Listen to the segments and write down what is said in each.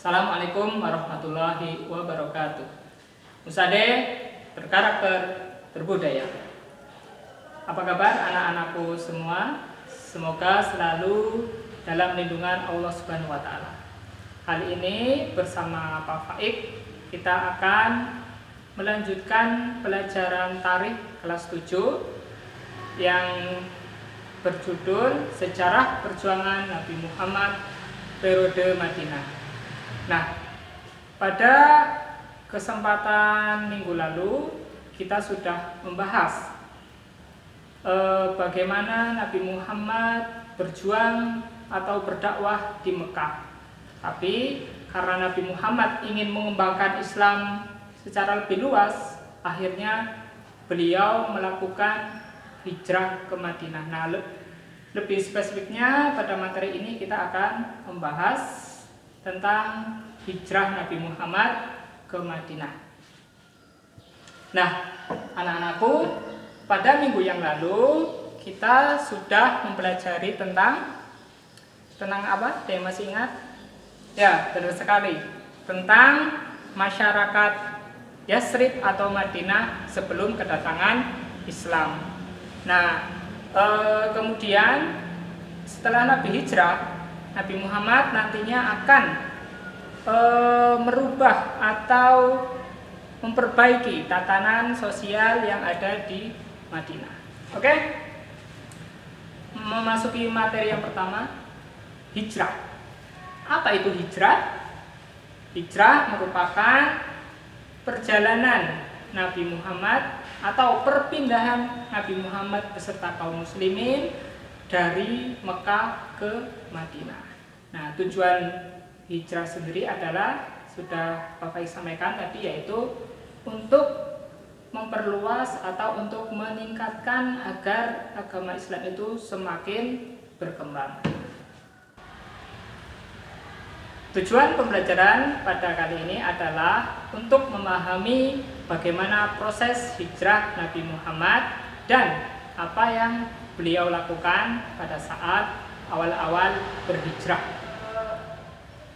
Assalamualaikum warahmatullahi wabarakatuh. Musade berkarakter berbudaya. Apa kabar anak-anakku semua? Semoga selalu dalam lindungan Allah Subhanahu wa taala. Kali ini bersama Pak Faik kita akan melanjutkan pelajaran tarikh kelas 7 yang berjudul Sejarah Perjuangan Nabi Muhammad Periode Madinah. Nah, pada kesempatan minggu lalu kita sudah membahas bagaimana Nabi Muhammad berjuang atau berdakwah di Mekah. Tapi karena Nabi Muhammad ingin mengembangkan Islam secara lebih luas, akhirnya beliau melakukan hijrah ke Madinah. Nah, lebih spesifiknya pada materi ini kita akan membahas tentang hijrah Nabi Muhammad ke Madinah. Nah, anak-anakku, pada minggu yang lalu kita sudah mempelajari tentang apa? Ada yang masih ingat? Ya, benar sekali. Tentang masyarakat Yasrib atau Madinah sebelum kedatangan Islam. Nah, kemudian setelah Nabi hijrah, Nabi Muhammad nantinya akan merubah atau memperbaiki tatanan sosial yang ada di Madinah. Oke? Memasuki materi yang pertama, hijrah. Apa itu hijrah? Hijrah merupakan perjalanan Nabi Muhammad atau perpindahan Nabi Muhammad beserta kaum muslimin dari Mekah ke Madinah. Nah, tujuan hijrah sendiri adalah sudah Bapak sampaikan tadi, yaitu untuk memperluas atau untuk meningkatkan agar agama Islam itu semakin berkembang. Tujuan pembelajaran pada kali ini adalah untuk memahami bagaimana proses hijrah Nabi Muhammad dan apa yang beliau lakukan pada saat awal-awal berhijrah.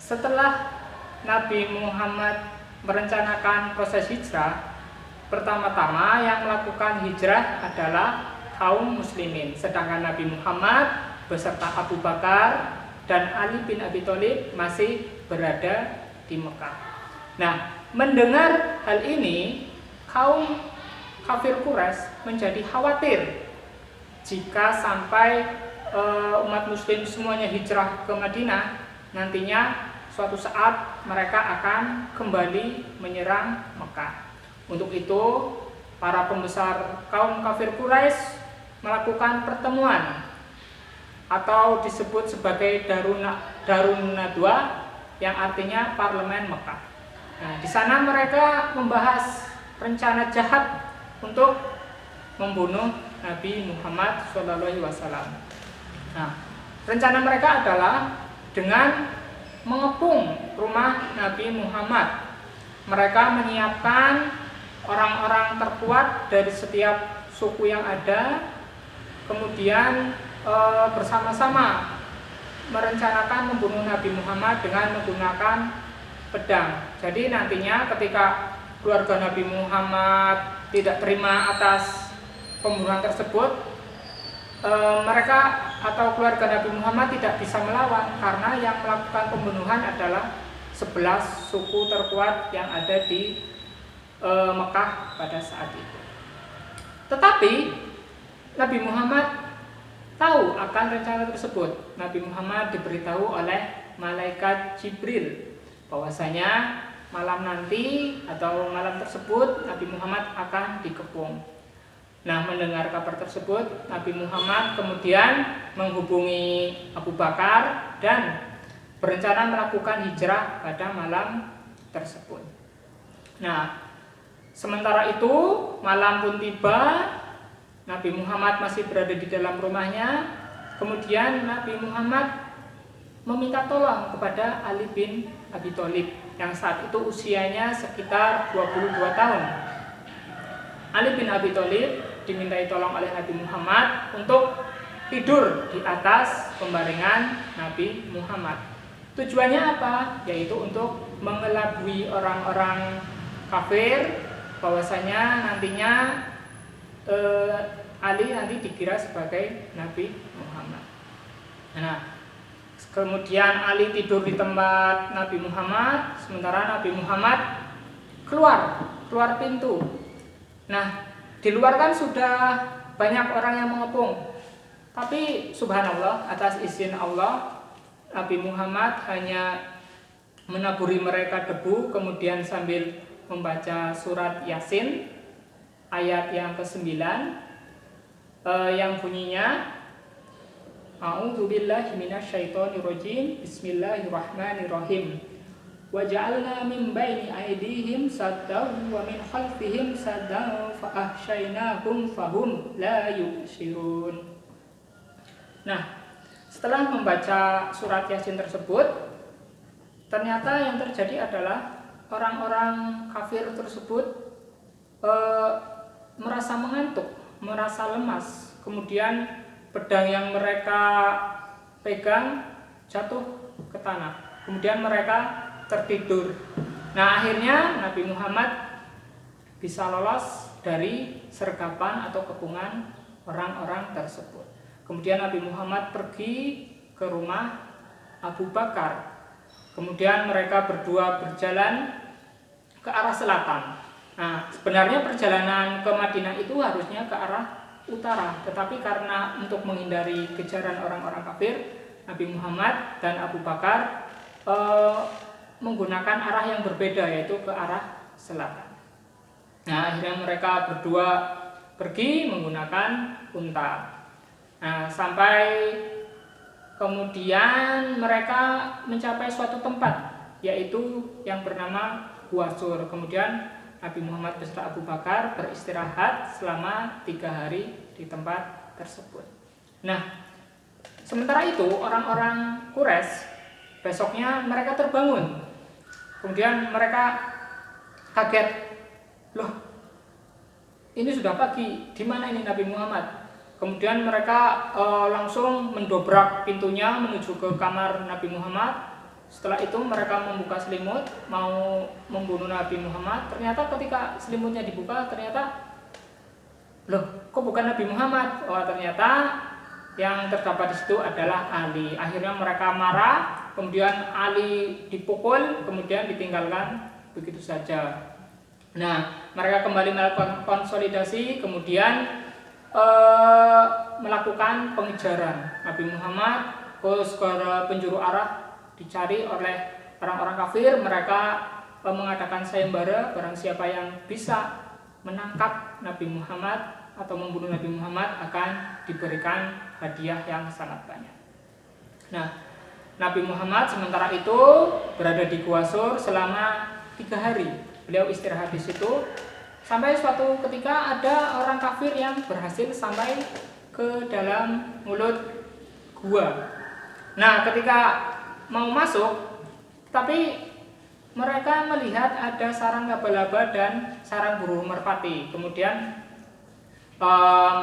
Setelah Nabi Muhammad merencanakan proses hijrah, pertama-tama yang melakukan hijrah adalah kaum muslimin, sedangkan Nabi Muhammad beserta Abu Bakar dan Ali bin Abi Thalib masih berada di Mekah. Nah, mendengar hal ini, kaum kafir Quraisy menjadi khawatir jika sampai umat muslim semuanya hijrah ke Madinah, nantinya suatu saat mereka akan kembali menyerang Mekah. Untuk itu, para pembesar kaum kafir Quraisy melakukan pertemuan atau disebut sebagai Darun Nadwa, yang artinya parlemen Mekah. Nah, di sana mereka membahas rencana jahat untuk membunuh Nabi Muhammad SAW. Nah, rencana mereka adalah dengan mengepung rumah Nabi Muhammad. Mereka menyiapkan orang-orang terkuat dari setiap suku yang ada, kemudian bersama-sama merencanakan membunuh Nabi Muhammad dengan menggunakan pedang. Jadi nantinya ketika keluarga Nabi Muhammad tidak terima atas pembunuhan tersebut, mereka atau keluarga Nabi Muhammad tidak bisa melawan karena yang melakukan pembunuhan adalah 11 suku terkuat yang ada di Mekah pada saat itu. Tetapi Nabi Muhammad tahu akan rencana tersebut. Nabi Muhammad diberitahu oleh malaikat Jibril bahwasanya malam nanti atau malam tersebut Nabi Muhammad akan dikepung. Nah, mendengar kabar tersebut, Nabi Muhammad kemudian menghubungi Abu Bakar dan berencana melakukan hijrah pada malam tersebut. Nah, sementara itu malam pun tiba, Nabi Muhammad masih berada di dalam rumahnya. Kemudian Nabi Muhammad meminta tolong kepada Ali bin Abi Thalib yang saat itu usianya sekitar 22 tahun. Ali bin Abi Thalib dimintai tolong oleh Nabi Muhammad untuk tidur di atas pembaringan Nabi Muhammad. Tujuannya apa? Yaitu untuk mengelabui orang-orang kafir bahwasanya nantinya Ali nanti dikira sebagai Nabi Muhammad. Nah, kemudian Ali tidur di tempat Nabi Muhammad, sementara Nabi Muhammad keluar pintu. Nah, di luar kan sudah banyak orang yang mengepung. Tapi subhanallah, atas izin Allah, Nabi Muhammad hanya menaburi mereka debu, kemudian sambil membaca surat Yasin ayat yang ke-9 yang bunyinya A'udzubillahi minasyaitonirrajim. Bismillahirrahmanirrahim. Wa ja'alna min baini aydihim saddan wa min khalfihim saddan fa ahsyaynahum fahum la yubsirun. Nah, setelah membaca surat Yasin tersebut, ternyata yang terjadi adalah orang-orang kafir tersebut merasa mengantuk, merasa lemas. Kemudian pedang yang mereka pegang jatuh ke tanah. Kemudian mereka tertidur. Nah, akhirnya Nabi Muhammad bisa lolos dari sergapan atau kepungan orang-orang tersebut. Kemudian Nabi Muhammad pergi ke rumah Abu Bakar. Kemudian mereka berdua berjalan ke arah selatan. Nah, sebenarnya perjalanan ke Madinah itu harusnya ke arah utara, tetapi karena untuk menghindari kejaran orang-orang kafir, Nabi Muhammad dan Abu Bakar menggunakan arah yang berbeda, yaitu ke arah selatan. Nah, akhirnya mereka berdua pergi menggunakan unta. Nah, sampai kemudian mereka mencapai suatu tempat, yaitu yang bernama Gua Sur. Kemudian Nabi Muhammad beserta Abu Bakar beristirahat selama 3 hari di tempat tersebut. Nah, sementara itu orang-orang Quraisy besoknya mereka terbangun. Kemudian mereka kaget, loh, ini sudah pagi, di mana ini Nabi Muhammad? Kemudian mereka langsung mendobrak pintunya menuju ke kamar Nabi Muhammad. Setelah itu mereka membuka selimut, mau membunuh Nabi Muhammad. Ternyata ketika selimutnya dibuka, ternyata, loh, kok bukan Nabi Muhammad? Oh, ternyata yang terdapat di situ adalah Ali. Akhirnya mereka marah, kemudian Ali dipukul, kemudian ditinggalkan begitu saja. Nah, mereka kembali melakukan konsolidasi, kemudian melakukan pengejaran Nabi Muhammad ke segala penjuru arah dicari oleh orang-orang kafir. Mereka mengadakan sayembara, barang siapa yang bisa menangkap Nabi Muhammad atau membunuh Nabi Muhammad akan diberikan hadiah yang sangat banyak. Nah, Nabi Muhammad sementara itu berada di Gua Sur selama 3 hari. Beliau istirahat di situ. Sampai suatu ketika ada orang kafir yang berhasil sampai ke dalam mulut gua. Nah, ketika mau masuk, tapi mereka melihat ada sarang laba-laba dan sarang burung merpati. Kemudian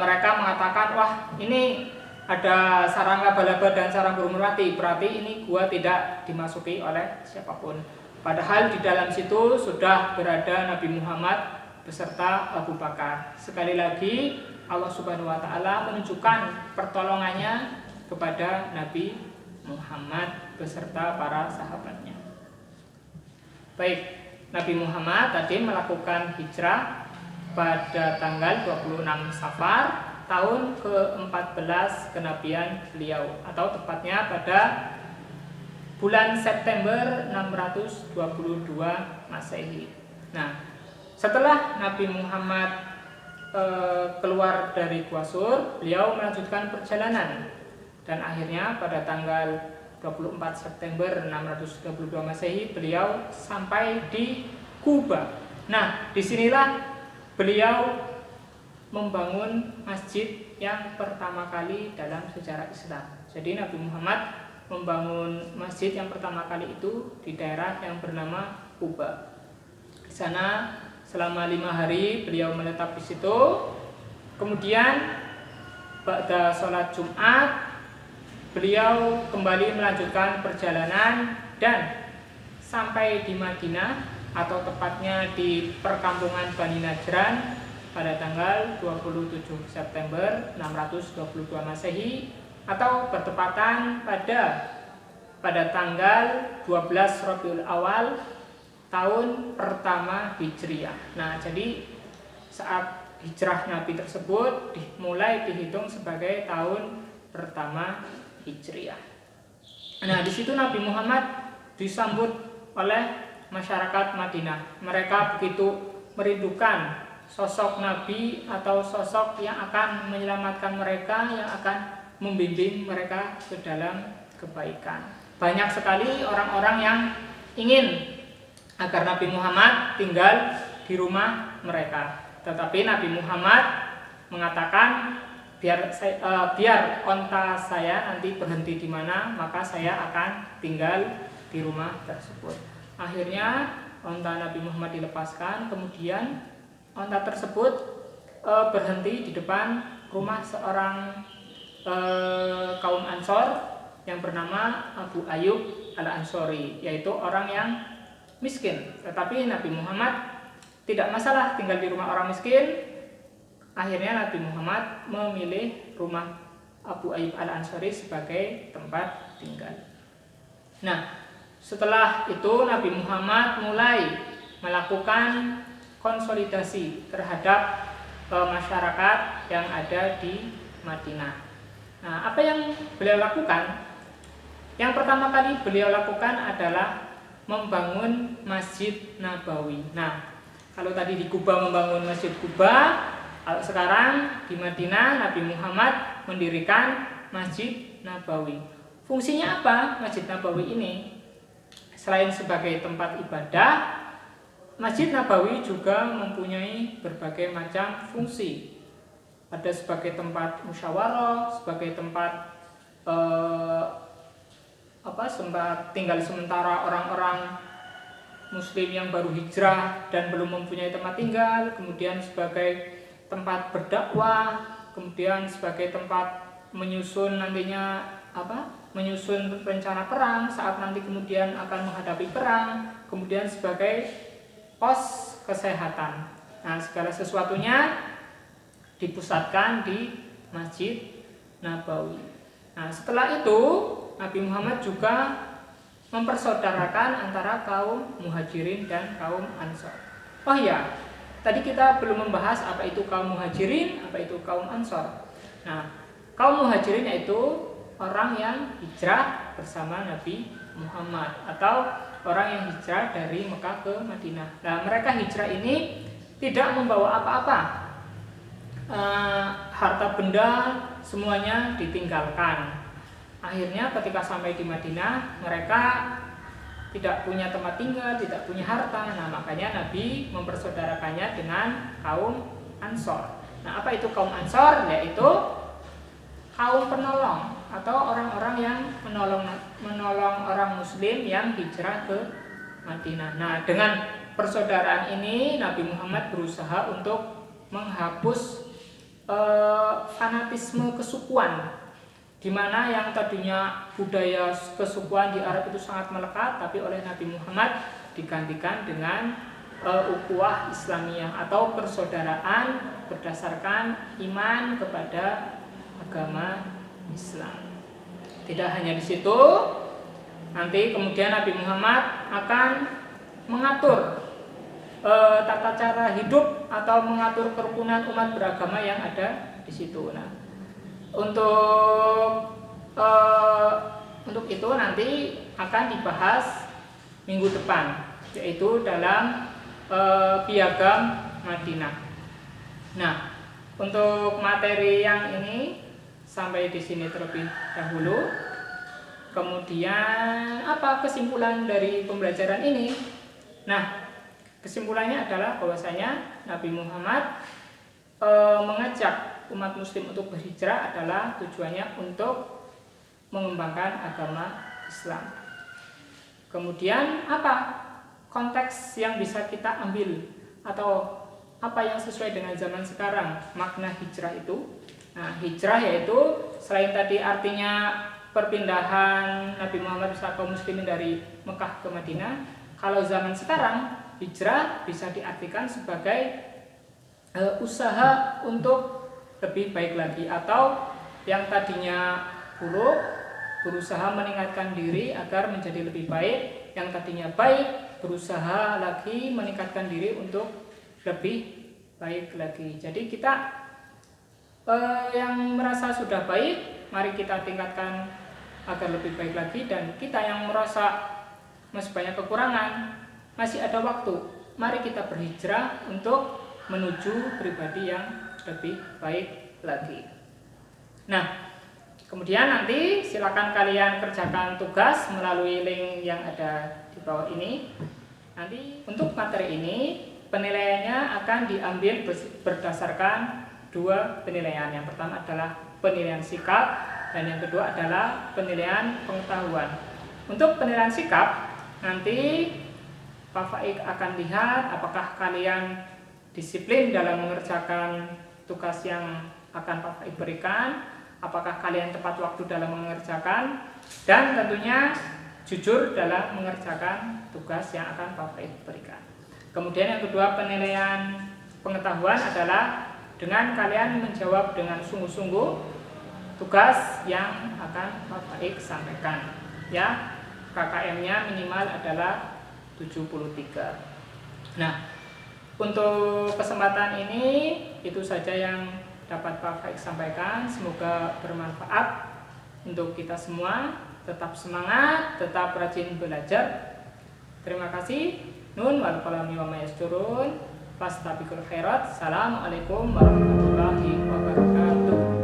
mereka mengatakan, wah, ini ada sarang laba-laba dan sarang burung merpati, berarti ini gua tidak dimasuki oleh siapapun. Padahal di dalam situ sudah berada Nabi Muhammad beserta Abu Bakar. Sekali lagi Allah Subhanahu wa taala menunjukkan pertolongannya kepada Nabi Muhammad beserta para sahabatnya. Baik, Nabi Muhammad tadi melakukan hijrah pada tanggal 26 Safar tahun ke-14 kenabian beliau, atau tepatnya pada bulan September 622 Masehi. Nah, setelah Nabi Muhammad keluar dari Gua Sur, beliau melanjutkan perjalanan dan akhirnya pada tanggal 24 September 622 Masehi beliau sampai di Kuba. Nah, disinilah beliau membangun masjid yang pertama kali dalam sejarah Islam. Jadi Nabi Muhammad membangun masjid yang pertama kali itu di daerah yang bernama Kuba. Di sana selama 5 hari beliau menetap di situ. Kemudian pada sholat Jumat beliau kembali melanjutkan perjalanan dan sampai di Madinah atau tepatnya di perkampungan Bani Najran pada tanggal 27 September 622 Masehi atau bertepatan pada tanggal 12 Rabiul Awal tahun pertama Hijriah. Nah, jadi saat hijrah Nabi tersebut mulai dihitung sebagai tahun pertama Hijriah. Nah, di situ Nabi Muhammad disambut oleh masyarakat Madinah. Mereka begitu merindukan sosok Nabi atau sosok yang akan menyelamatkan mereka, yang akan membimbing mereka ke dalam kebaikan. Banyak sekali orang-orang yang ingin agar Nabi Muhammad tinggal di rumah mereka. Tetapi Nabi Muhammad mengatakan, biar onta saya nanti berhenti di mana, maka saya akan tinggal di rumah tersebut. Akhirnya onta Nabi Muhammad dilepaskan, kemudian onta tersebut berhenti di depan rumah seorang kaum Ansor yang bernama Abu Ayyub Al-Ansori, yaitu orang yang miskin. Tetapi Nabi Muhammad tidak masalah tinggal di rumah orang miskin. Akhirnya Nabi Muhammad memilih rumah Abu Ayyub Al-Ansori sebagai tempat tinggal. Nah, setelah itu Nabi Muhammad mulai melakukan konsolidasi terhadap masyarakat yang ada di Madinah. Nah, apa yang beliau lakukan? Yang pertama kali beliau lakukan adalah membangun Masjid Nabawi. Nah, kalau tadi di Kuba membangun Masjid Kuba, kalau sekarang di Madinah Nabi Muhammad mendirikan Masjid Nabawi. Fungsinya apa Masjid Nabawi ini? Selain sebagai tempat ibadah, Masjid Nabawi juga mempunyai berbagai macam fungsi. Ada sebagai tempat musyawarah, sebagai tempat tempat tinggal sementara orang-orang Muslim yang baru hijrah dan belum mempunyai tempat tinggal, kemudian sebagai tempat berdakwah, kemudian sebagai tempat menyusun rencana perang saat nanti kemudian akan menghadapi perang, kemudian sebagai pos kesehatan. Nah, segala sesuatunya dipusatkan di Masjid Nabawi. Nah, setelah itu Nabi Muhammad juga mempersaudarakan antara kaum Muhajirin dan kaum Ansor. Oh ya, tadi kita belum membahas apa itu kaum Muhajirin, apa itu kaum Ansor. Nah, kaum Muhajirin yaitu orang yang hijrah bersama Nabi Muhammad atau orang yang hijrah dari Mekah ke Madinah. Nah, mereka hijrah ini tidak membawa apa-apa, harta benda semuanya ditinggalkan. Akhirnya ketika sampai di Madinah, mereka tidak punya tempat tinggal, tidak punya harta. Nah, makanya Nabi mempersaudarakannya dengan kaum Ansor. Nah, apa itu kaum Ansor? Yaitu kaum penolong atau orang-orang yang menolong orang Muslim yang hijrah ke Madinah. Nah, dengan persaudaraan ini Nabi Muhammad berusaha untuk menghapus fanatisme kesukuan, di mana yang tadinya budaya kesukuan di Arab itu sangat melekat, tapi oleh Nabi Muhammad digantikan dengan ukhuwah Islamiyah atau persaudaraan berdasarkan iman kepada agama Islam. Tidak hanya di situ, nanti kemudian Nabi Muhammad akan mengatur tata cara hidup atau mengatur kerukunan umat beragama yang ada di situ. Nah, untuk itu nanti akan dibahas minggu depan, yaitu dalam Piagam Madinah. Nah, untuk materi yang ini sampai di sini terlebih dahulu. Kemudian apa kesimpulan dari pembelajaran ini? Nah, kesimpulannya adalah bahwasanya Nabi Muhammad mengajak umat muslim untuk berhijrah adalah tujuannya untuk mengembangkan agama Islam. Kemudian apa konteks yang bisa kita ambil atau apa yang sesuai dengan zaman sekarang makna hijrah itu? Nah, hijrah yaitu selain tadi artinya perpindahan Nabi Muhammad bersama kaum muslimin dari Mekah ke Madinah, kalau zaman sekarang hijrah bisa diartikan sebagai usaha untuk lebih baik lagi, atau yang tadinya buruk berusaha meningkatkan diri agar menjadi lebih baik, yang tadinya baik berusaha lagi meningkatkan diri untuk lebih baik lagi. Jadi kita yang merasa sudah baik, mari kita tingkatkan agar lebih baik lagi, dan kita yang merasa masih banyak kekurangan, masih ada waktu, mari kita berhijrah untuk menuju pribadi yang lebih baik lagi. Nah, kemudian nanti silakan kalian kerjakan tugas melalui link yang ada di bawah ini. Nanti untuk materi ini penilaiannya akan diambil berdasarkan dua penilaian. Yang pertama adalah penilaian sikap, dan yang kedua adalah penilaian pengetahuan. Untuk penilaian sikap, nanti Pak Faik akan lihat apakah kalian disiplin dalam mengerjakan tugas yang akan Pak Faik berikan, apakah kalian tepat waktu dalam mengerjakan, dan tentunya jujur dalam mengerjakan tugas yang akan Pak Faik berikan. Kemudian yang kedua, penilaian pengetahuan adalah dengan kalian menjawab dengan sungguh-sungguh tugas yang akan Pak Faik sampaikan. Ya, KKM-nya minimal adalah 73. Nah, untuk kesempatan ini itu saja yang dapat Pak Faik sampaikan. Semoga bermanfaat untuk kita semua. Tetap semangat, tetap rajin belajar. Terima kasih. Nun wal qalami wa ma yasturun. Fastabiqul khairat. Assalamualaikum warahmatullahi wabarakatuh.